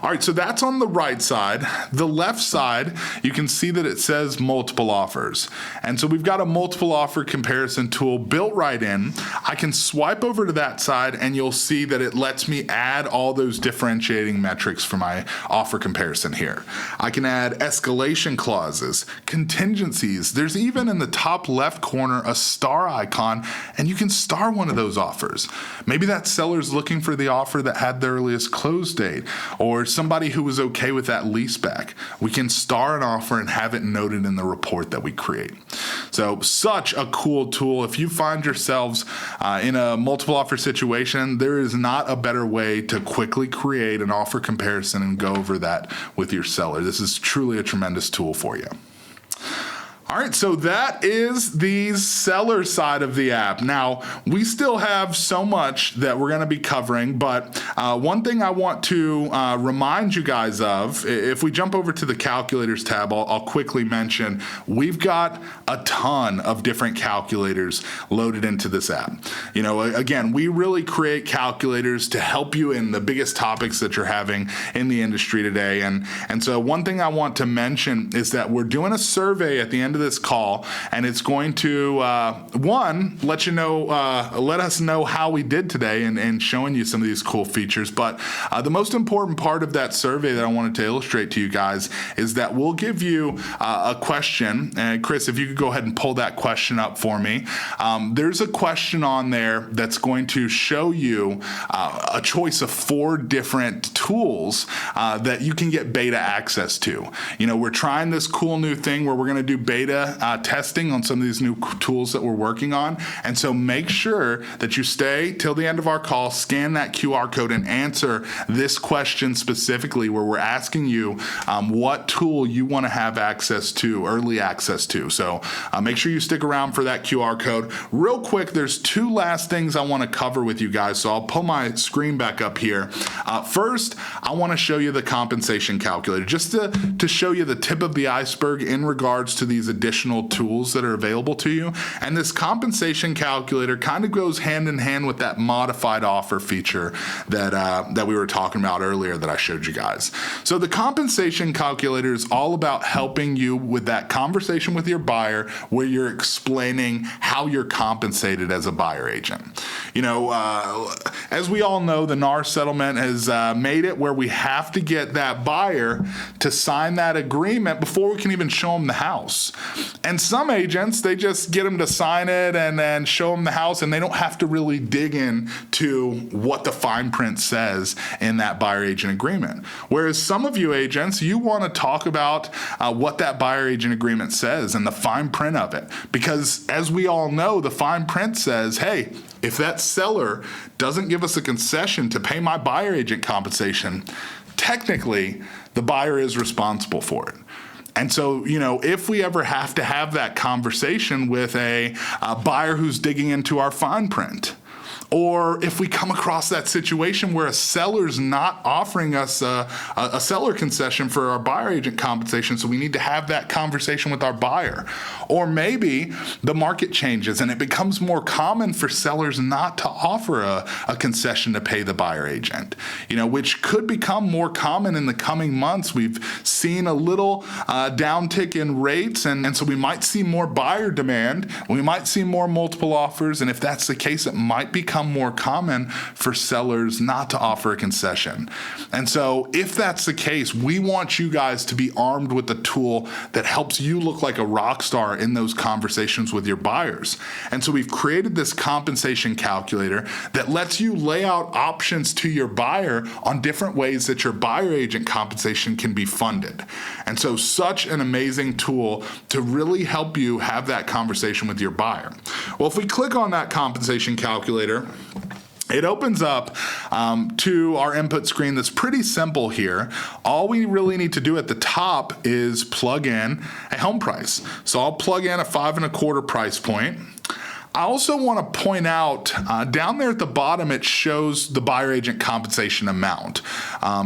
All right, so that's on the right side. The left side, you can see that it says multiple offers. And so we've got a multiple offer comparison tool built right in. I can swipe over to that side and you'll see that it lets me add all those differentiating metrics for my offer comparison here. I can add escalation clauses, contingencies. There's even in the top left corner a star icon, and you can star one of those offers. Maybe that seller's looking for the offer that had the earliest close date, or somebody who was okay with that lease back. We can star an offer and have it noted in the report that we create. So such a cool tool. If you find yourselves in a multiple offer situation, there is not a better way to quickly create an offer comparison and go over that with your seller. This is truly a tremendous tool for you. All right, so that is the seller side of the app. Now, we still have so much that we're going to be covering, but one thing I want to remind you guys of, if we jump over to the calculators tab, I'll quickly mention we've got a ton of different calculators loaded into this app. Again, we really create calculators to help you in the biggest topics that you're having in the industry today. And so one thing I want to mention is that we're doing a survey at the end of this call, and it's going to let us know how we did today and showing you some of these cool features. But the most important part of that survey that I wanted to illustrate to you guys is that we'll give you a question. And Chris, if you could go ahead and pull that question up for me. There's a question on there that's going to show you a choice of 4 different tools that you can get beta access to. We're trying this cool new thing where we're going to do beta testing on some of these new tools that we're working on. And so make sure that you stay till the end of our call, scan that QR code, and answer this question specifically, where we're asking you what tool you want to have access to, early access to. So make sure you stick around for that QR code. Real quick, there's 2 last things I want to cover with you guys. So I'll pull my screen back up here. First, I want to show you the compensation calculator, just to show you the tip of the iceberg in regards to these additional tools that are available to you. And this compensation calculator kind of goes hand in hand with that modified offer feature that we were talking about earlier that I showed you guys. So the compensation calculator is all about helping you with that conversation with your buyer where you're explaining how you're compensated as a buyer agent. As we all know, the NAR settlement has made it where we have to get that buyer to sign that agreement before we can even show them the house. And some agents, they just get them to sign it and then show them the house, and they don't have to really dig in to what the fine print says in that buyer agent agreement. Whereas some of you agents, you want to talk about what that buyer agent agreement says and the fine print of it. Because as we all know, the fine print says, hey, if that seller doesn't give us a concession to pay my buyer agent compensation, technically the buyer is responsible for it. And so, if we ever have to have that conversation with a buyer who's digging into our fine print, or if we come across that situation where a seller's not offering us a seller concession for our buyer agent compensation, so we need to have that conversation with our buyer. Or maybe the market changes and it becomes more common for sellers not to offer a concession to pay the buyer agent, which could become more common in the coming months. We've seen a little downtick in rates, and so we might see more buyer demand. We might see more multiple offers, and if that's the case, it might become more common for sellers not to offer a concession. And so if that's the case, we want you guys to be armed with a tool that helps you look like a rock star in those conversations with your buyers. And so we've created this compensation calculator that lets you lay out options to your buyer on different ways that your buyer agent compensation can be funded. And so such an amazing tool to really help you have that conversation with your buyer. Well, if we click on that compensation calculator, it opens up to our input screen that's pretty simple here. All we really need to do at the top is plug in a home price. So I'll plug in a 5.25 price point. I also want to point out down there at the bottom, it shows the buyer agent compensation amount.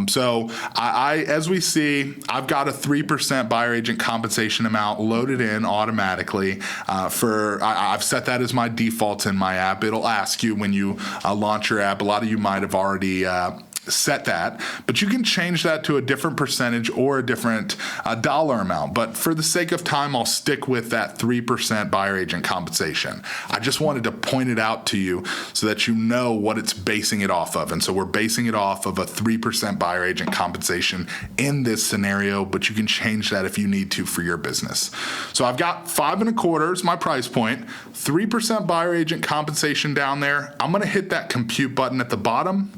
So as we see, I've got a 3% buyer agent compensation amount loaded in automatically. I've set that as my default in my app. It'll ask you when you launch your app. A lot of you might have already set that, but you can change that to a different percentage or a different dollar amount. But for the sake of time, I'll stick with that 3% buyer agent compensation. I just wanted to point it out to you so that you know what it's basing it off of. And so we're basing it off of a 3% buyer agent compensation in this scenario, but you can change that if you need to for your business. So I've got 5.25 is my price point, 3% buyer agent compensation down there. I'm going to hit that compute button at the bottom.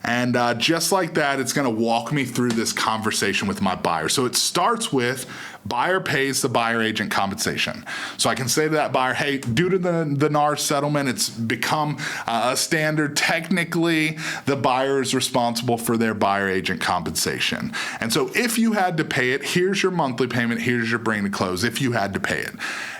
And just like that, it's going to walk me through this conversation with my buyer. So it starts with buyer pays the buyer agent compensation. So I can say to that buyer, hey, due to the NAR settlement, it's become a standard. Technically, the buyer is responsible for their buyer agent compensation. And so if you had to pay it, here's your monthly payment, here's your bring to close if you had to pay it.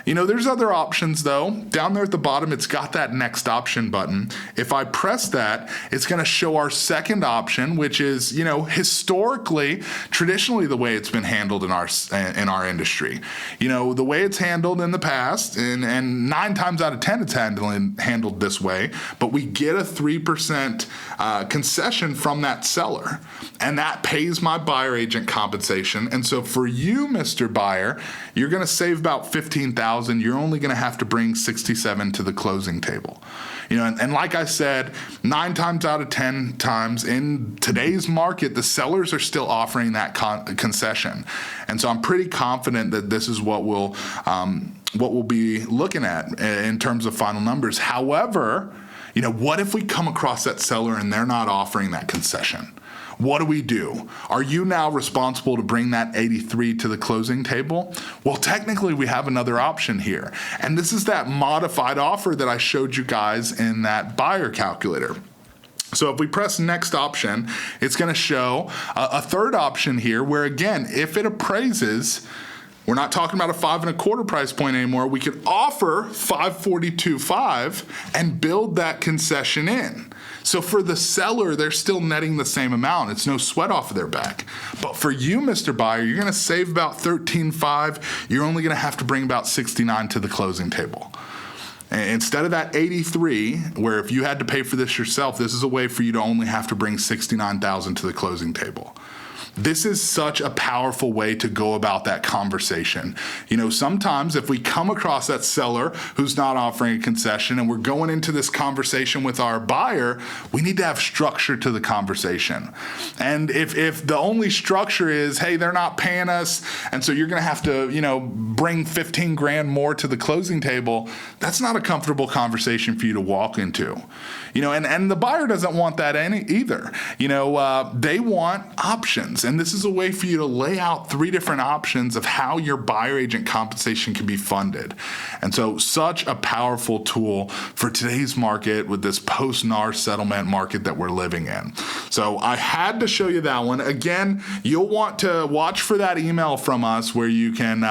There's other options though. Down there at the bottom, it's got that next option button. If I press that, it's going to show our second option, which is, historically, traditionally the way it's been handled in our industry. The way it's handled in the past, and 9 times out of 10 it's handled this way, but we get a 3% concession from that seller, and that pays my buyer agent compensation. And so for you, Mr. Buyer, you're going to save about $15,000. You're only going to have to bring 67 to the closing table. And like I said, 9 times out of 10 times in today's market, the sellers are still offering that concession. And so I'm pretty confident that this is what we'll be looking at in terms of final numbers. However, what if we come across that seller and they're not offering that concession? What do we do? Are you now responsible to bring that 83 to the closing table? Well, technically we have another option here. And this is that modified offer that I showed you guys in that buyer calculator. So if we press next option, it's going to show a third option here where, again, if it appraises, we're not talking about a 5.25 price point anymore. We could offer 542.5 and build that concession in. So for the seller, they're still netting the same amount. It's no sweat off of their back. But for you, Mr. Buyer, you're going to save about 13.5. You're only going to have to bring about 69 to the closing table. Instead of that 83, where if you had to pay for this yourself, this is a way for you to only have to bring 69,000 to the closing table. This is such a powerful way to go about that conversation. Sometimes if we come across that seller who's not offering a concession and we're going into this conversation with our buyer, we need to have structure to the conversation. And if the only structure is, hey, they're not paying us, and so you're going to have to, bring 15 grand more to the closing table, that's not a comfortable conversation for you to walk into. And the buyer doesn't want that either. They want options. And this is a way for you to lay out 3 different options of how your buyer agent compensation can be funded. And so such a powerful tool for today's market with this post-NAR settlement market that we're living in. So I had to show you that one. Again, you'll want to watch for that email from us where you can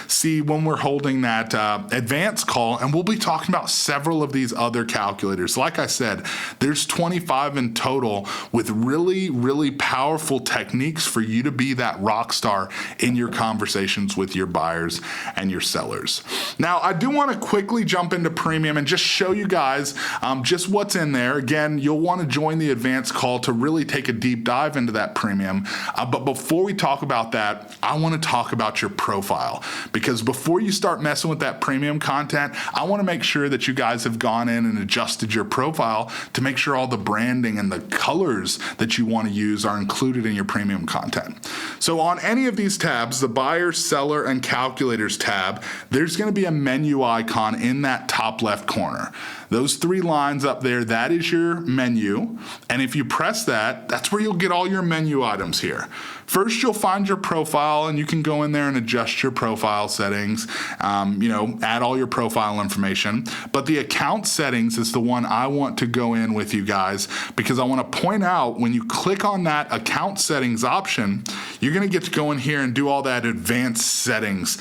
see when we're holding that advance call, and we'll be talking about several of these other calculators. Like I said, there's 25 in total with really, really powerful techniques for you to be that rock star in your conversations with your buyers and your sellers. Now, I do want to quickly jump into premium and just show you guys just what's in there. Again, you'll want to join the advance call to really take a deep dive into that premium. But before we talk about that, I want to talk about your profile, because before you start messing with that premium content, I want to make sure that you guys have gone in and adjusted your profile to make sure all the branding and the colors that you want to use are included in your premium content. So on any of these tabs, the buyer, seller, and calculators tab, there's going to be a menu icon in that top left corner. Those 3 lines up there, that is your menu. And if you press that, that's where you'll get all your menu items here. First, you'll find your profile, and you can go in there and adjust your profile settings, add all your profile information. But the account settings is the one I want to go in with you guys, because I want to point out when you click on that account settings option, you're going to get to go in here and do all that advanced settings,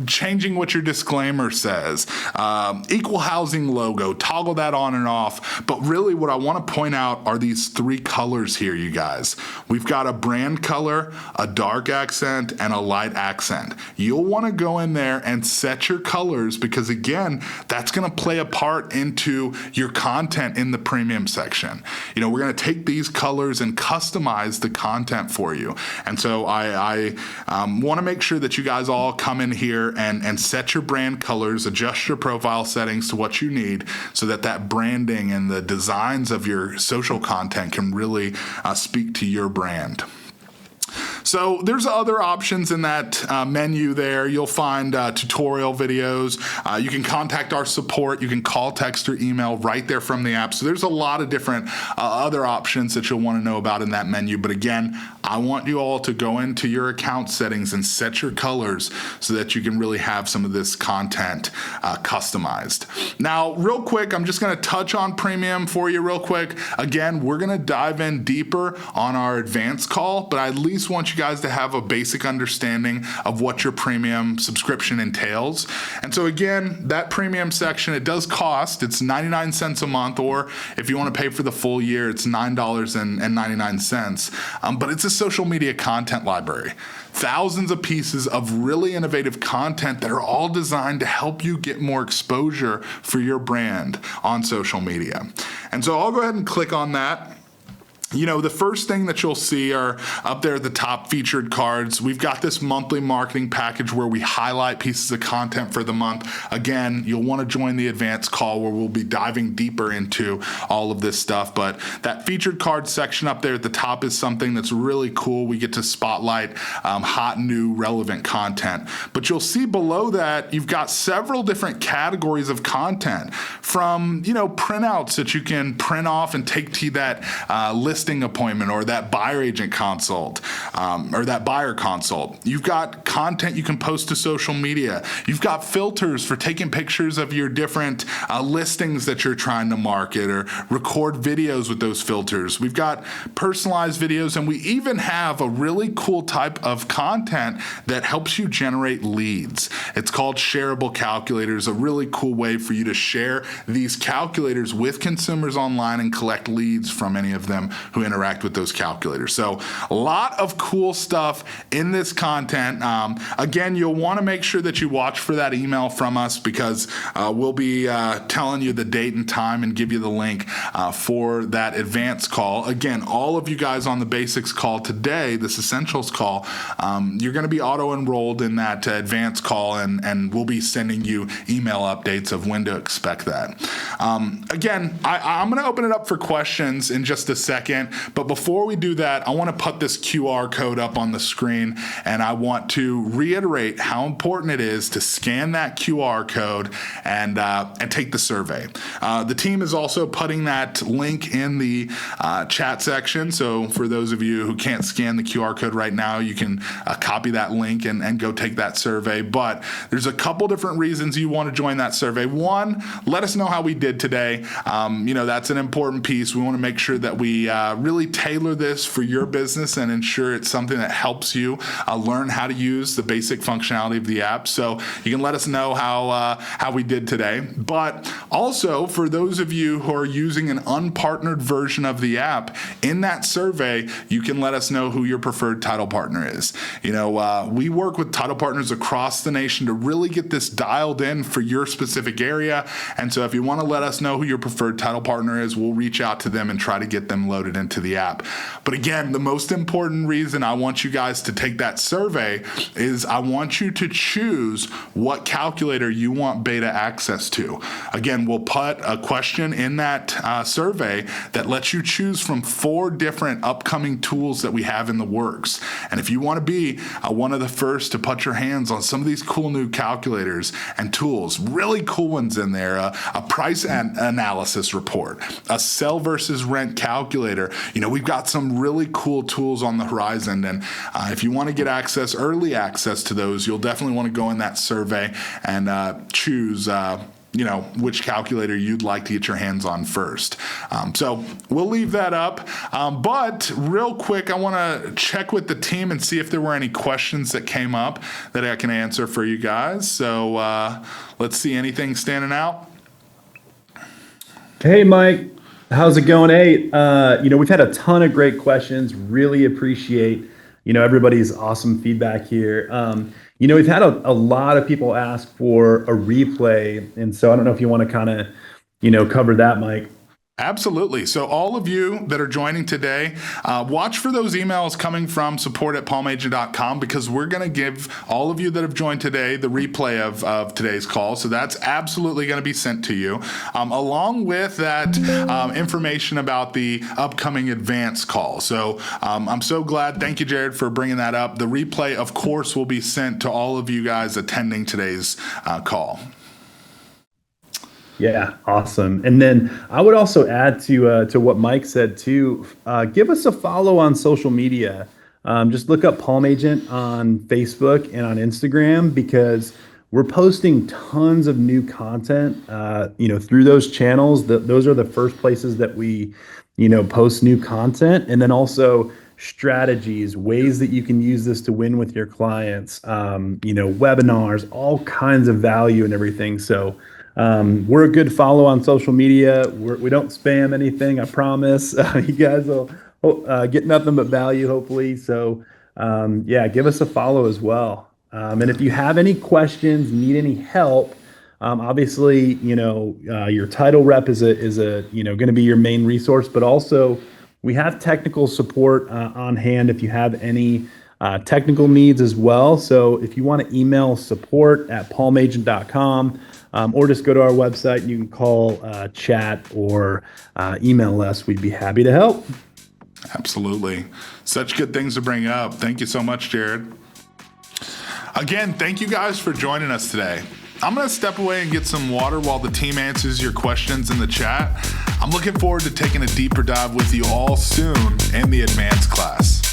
changing what your disclaimer says, equal housing logo, toggle that on and off. But really what I want to point out are these 3 colors here, you guys. We've got a brand color, a dark accent, and a light accent. You'll want to go in there and set your colors, because again, that's going to play a part into your content in the premium section. We're going to take these colors and customize the content for you. And so I want to make sure that you guys all come in here and set your brand colors, adjust your profile settings to what you need, so that branding and the designs of your social content can really speak to your brand. So there's other options in that menu there. You'll find tutorial videos. You can contact our support. You can call, text, or email right there from the app. So there's a lot of different other options that you'll want to know about in that menu. But again, I want you all to go into your account settings and set your colors so that you can really have some of this content customized. Now, real quick, I'm just going to touch on premium for you real quick. Again, we're going to dive in deeper on our advanced call, but I at least want you guys to have a basic understanding of what your premium subscription entails. And so again, that premium section, it does cost, it's 99 cents a month, or if you want to pay for the full year, it's $9.99. But it's a social media content library. Thousands of pieces of really innovative content that are all designed to help you get more exposure for your brand on social media. And so I'll go ahead and click on that. The first thing that you'll see are up there at the top, featured cards. We've got this monthly marketing package where we highlight pieces of content for the month. Again, you'll want to join the advanced call where we'll be diving deeper into all of this stuff. But that featured card section up there at the top is something that's really cool. We get to spotlight hot, new, relevant content. But you'll see below that, you've got several different categories of content, from, printouts that you can print off and take to that listing appointment, or that buyer agent consult, or that buyer consult. You've got content you can post to social media. You've got filters for taking pictures of your different listings that you're trying to market, or record videos with those filters. We've got personalized videos, and we even have a really cool type of content that helps you generate leads. It's called shareable calculators, a really cool way for you to share these calculators with consumers online and collect leads from any of them who interact with those calculators. So a lot of cool stuff in this content. Again, you'll want to make sure that you watch for that email from us, because we'll be telling you the date and time and give you the link for that advanced call. Again, all of you guys on the basics call today, this essentials call, you're going to be auto-enrolled in that advanced call, and we'll be sending you email updates of when to expect that. Again, I'm going to open it up for questions in just a second. second. But before we do that, I want to put this QR code up on the screen, and I want to reiterate how important it is to scan that QR code and take the survey. The team is also putting that link in the chat section. So for those of you who can't scan the QR code right now, you can copy that link and go take that survey. But there's a couple different reasons you want to join that survey. One, let us know how we did today. That's an important piece. We want to make sure that we really tailor this for your business and ensure it's something that helps you learn how to use the basic functionality of the app. So you can let us know how we did today. But also, for those of you who are using an unpartnered version of the app, in that survey, you can let us know who your preferred title partner is. We work with title partners across the nation to really get this dialed in for your specific area. And so if you want to let us know who your preferred title partner is, we'll reach out to them and try to get them loaded into the app. But again, the most important reason I want you guys to take that survey is I want you to choose what calculator you want beta access to. Again, we'll put a question in that survey that lets you choose from 4 different upcoming tools that we have in the works. And if you want to be one of the first to put your hands on some of these cool new calculators and tools, really cool ones in there, a price analysis report, a sell versus rent calculator. We've got some really cool tools on the horizon. And if you want to get early access to those, you'll definitely want to go in that survey and choose which calculator you'd like to get your hands on first. So we'll leave that up. But real quick, I want to check with the team and see if there were any questions that came up that I can answer for you guys. So let's see, anything standing out? Hey, Mike. How's it going? Hey, we've had a ton of great questions. Really appreciate, everybody's awesome feedback here. We've had a lot of people ask for a replay. And so I don't know if you want to kind of, cover that, Mike. Absolutely. So all of you that are joining today, watch for those emails coming from support@palmagent.com, because we're going to give all of you that have joined today the replay of today's call. So that's absolutely going to be sent to you, along with that information about the upcoming advance call. So I'm so glad. Thank you, Jared, for bringing that up. The replay, of course, will be sent to all of you guys attending today's call. Yeah, awesome. And then I would also add to what Mike said too. Give us a follow on social media. Just look up Palm Agent on Facebook and on Instagram, because we're posting tons of new content. Through those channels. Those are the first places that we, post new content, and then also strategies, ways that you can use this to win with your clients. Webinars, all kinds of value and everything. So. We're a good follow on social media. We don't spam anything, I promise. You guys will get nothing but value, hopefully. So, give us a follow as well. And if you have any questions, need any help, obviously, your title rep is going to be your main resource, but also we have technical support on hand if you have any technical needs as well. So if you want to email support@palmagent.com, or just go to our website and you can call, chat, or email us. We'd be happy to help. Absolutely. Such good things to bring up. Thank you so much, Jared. Again, thank you guys for joining us today. I'm going to step away and get some water while the team answers your questions in the chat. I'm looking forward to taking a deeper dive with you all soon in the advanced class.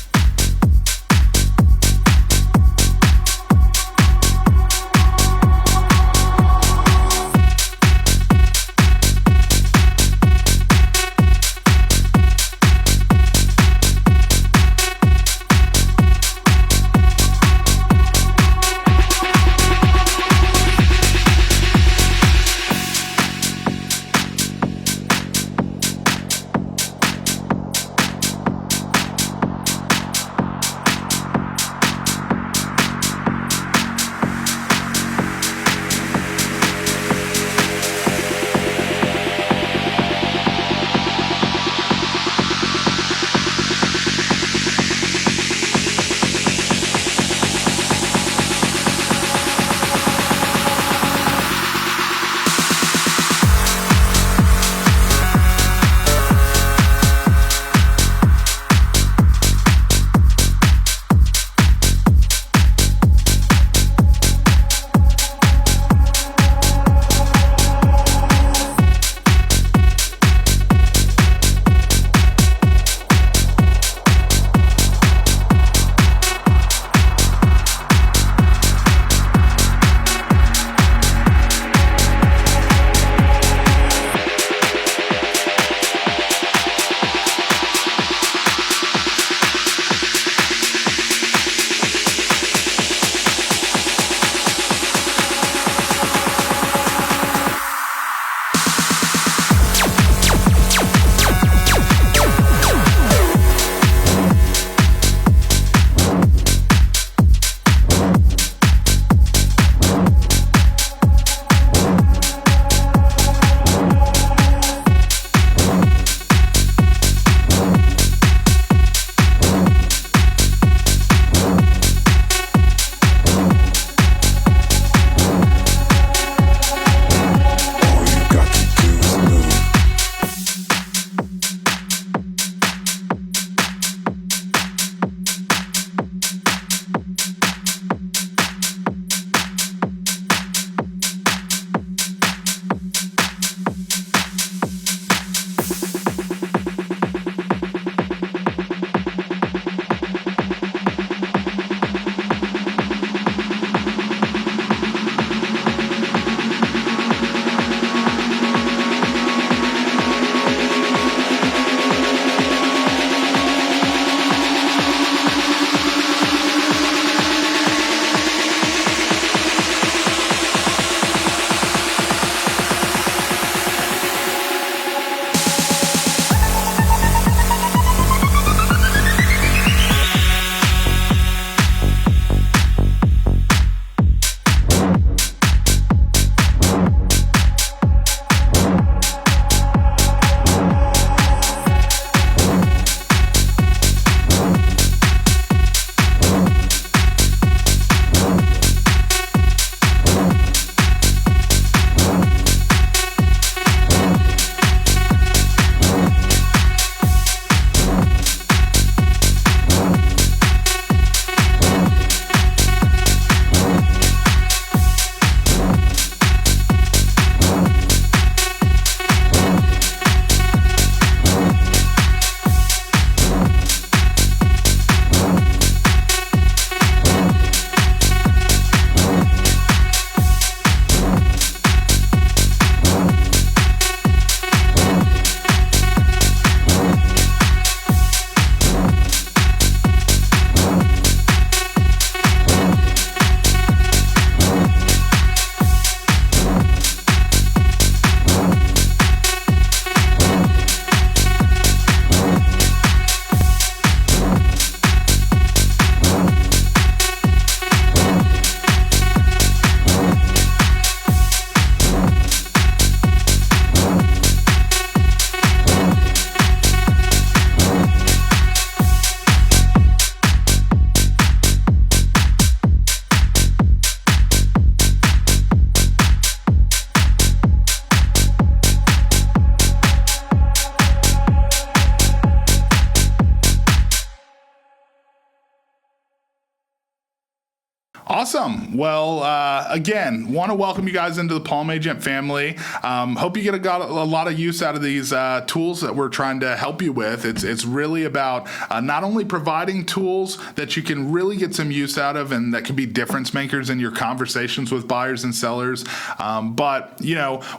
Awesome. Well, again, want to welcome you guys into the Palm Agent family. Hope you got a lot of use out of these tools that we're trying to help you with. It's really about not only providing tools that you can really get some use out of and that can be difference makers in your conversations with buyers and sellers, but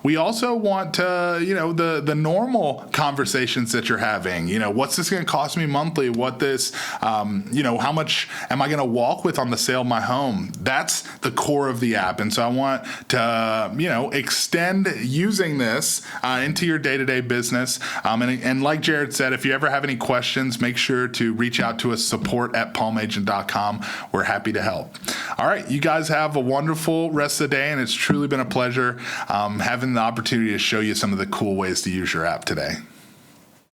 we also want to the normal conversations that you're having. What's this going to cost me monthly? What this how much am I going to walk with on the sale of my home? That's the core of the app. And so I want to, extend using this into your day-to-day business. And like Jared said, if you ever have any questions, make sure to reach out to us, support@palmagent.com. We're happy to help. All right. You guys have a wonderful rest of the day. And it's truly been a pleasure having the opportunity to show you some of the cool ways to use your app today.